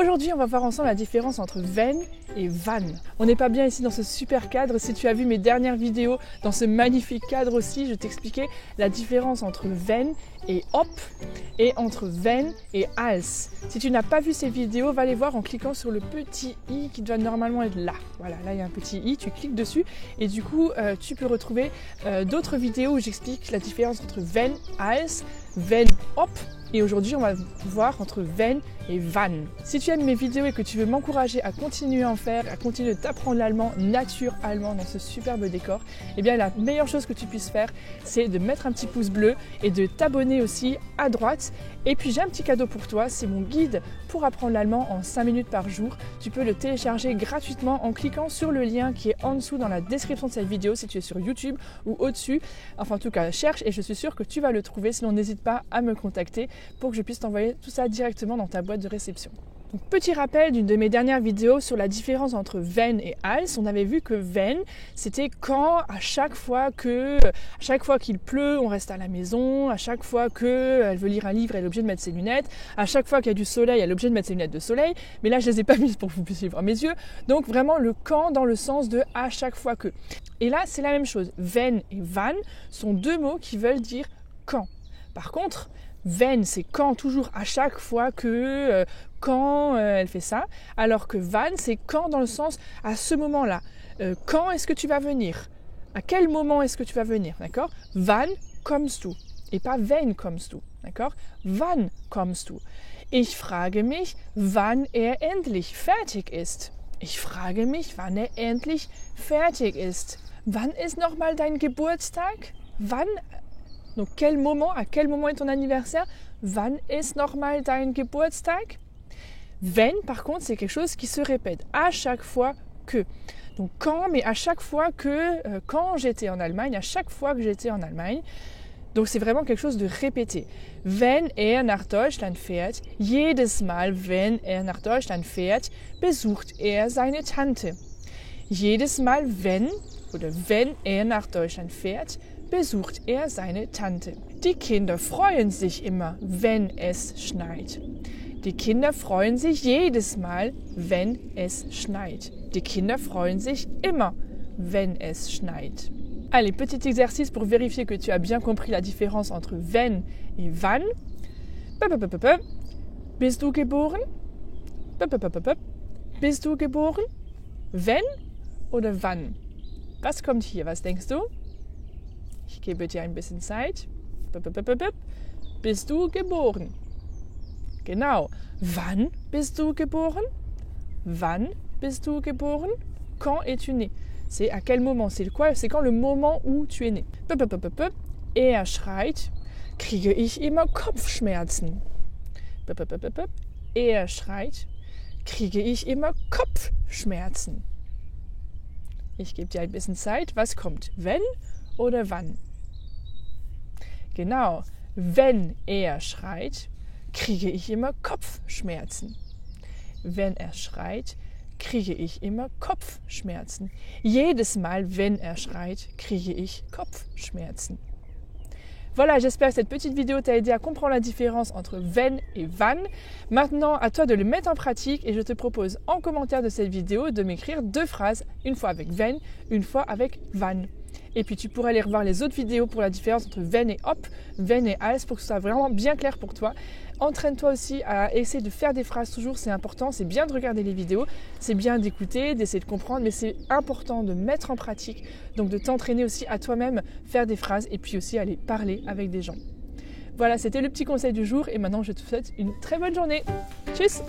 Aujourd'hui, on va voir ensemble la différence entre wenn et wann. On n'est pas bien ici dans ce super cadre. Si tu as vu mes dernières vidéos dans ce magnifique cadre aussi, je t'expliquais la différence entre wenn et ob et entre wenn et als. Si tu n'as pas vu ces vidéos, va les voir en cliquant sur le petit i qui doit normalement être là. Voilà, là il y a un petit i, tu cliques dessus et du coup tu peux retrouver d'autres vidéos où j'explique la différence entre wenn, als, wenn, ob. Et aujourd'hui, on va voir entre wenn et wann. Si tu aimes mes vidéos et que tu veux m'encourager à continuer à en faire, à continuer de t'apprendre l'allemand, nature allemand dans ce superbe décor, eh bien la meilleure chose que tu puisses faire, c'est de mettre un petit pouce bleu et de t'abonner aussi à droite. Et puis j'ai un petit cadeau pour toi, c'est mon guide pour apprendre l'allemand en 5 minutes par jour. Tu peux le télécharger gratuitement en cliquant sur le lien qui est en dessous dans la description de cette vidéo si tu es sur YouTube ou au-dessus. Enfin en tout cas, cherche et je suis sûre que tu vas le trouver, sinon n'hésite pas à me contacter pour que je puisse t'envoyer tout ça directement dans ta boîte de réception. Donc, petit rappel d'une de mes dernières vidéos sur la différence entre wenn et als. On avait vu que wenn, c'était quand à chaque fois qu'il pleut, on reste à la maison, à chaque fois qu'elle veut lire un livre, elle est obligée de mettre ses lunettes, à chaque fois qu'il y a du soleil, elle est obligée de mettre ses lunettes de soleil. Mais là, je ne les ai pas mises pour que vous puissiez voir mes yeux. Donc vraiment le quand dans le sens de à chaque fois que. Et là, c'est la même chose. Wenn et wann sont deux mots qui veulent dire quand. Par contre, wenn, c'est quand, toujours à chaque fois que, quand elle fait ça, alors que wann, c'est quand dans le sens à ce moment-là. Quand est-ce que tu vas venir? À quel moment est-ce que tu vas venir? D'accord? Wann kommst du? Et pas wenn kommst du? D'accord? Wann kommst du? Ich frage mich, wann endlich fertig ist. Ich frage mich, wann endlich fertig ist. Wann ist nochmal dein Geburtstag? Wann? Donc à quel moment est ton anniversaire? Wann ist nochmal dein Geburtstag? Wenn, par contre, c'est quelque chose qui se répète à chaque fois que. Donc quand, mais à chaque fois que, quand j'étais en Allemagne, à chaque fois que j'étais en Allemagne. Donc c'est vraiment quelque chose de répété. Wenn nach Deutschland fährt, jedes Mal, wenn nach Deutschland fährt, besucht seine Tante. Jedes Mal, wenn nach Deutschland fährt, besucht seine Tante. Die Kinder freuen sich immer, wenn es schneit. Die Kinder freuen sich jedes Mal, wenn es schneit. Die Kinder freuen sich immer, wenn es schneit. Allez, petit exercice pour vérifier que tu as bien compris la différence entre wenn et wann. Bist du geboren? Bist du geboren? Wenn oder wann? Was kommt hier? Was denkst du? Ich gebe dir ein bisschen Zeit. Bist du geboren? Genau. Wann bist du geboren? Wann bist du geboren? Quand es-tu né? C'est à quel moment? C'est quoi? C'est quand le moment où tu es né? Schreit, kriege ich immer Kopfschmerzen. Schreit, kriege ich immer Kopfschmerzen. Ich gebe dir ein bisschen Zeit. Was kommt? Wenn oder wann? Genau. Wenn schreit, kriege ich immer Kopfschmerzen. Wenn schreit, kriege ich immer Kopfschmerzen. Jedes Mal, wenn schreit, kriege ich Kopfschmerzen. Voilà, j'espère que cette petite vidéo t'a aidé à comprendre la différence entre wenn et wann. Maintenant, à toi de le mettre en pratique et je te propose en commentaire de cette vidéo de m'écrire 2 phrases, une fois avec wenn, une fois avec wann. Et puis tu pourras aller revoir les autres vidéos pour la différence entre wenn et ob, wenn et als pour que ce soit vraiment bien clair pour toi. Entraîne-toi aussi à essayer de faire des phrases toujours, c'est important, c'est bien de regarder les vidéos, c'est bien d'écouter, d'essayer de comprendre, mais c'est important de mettre en pratique, donc de t'entraîner aussi à toi-même, faire des phrases et puis aussi aller parler avec des gens. Voilà, c'était le petit conseil du jour et maintenant je te souhaite une très bonne journée. Tchuss!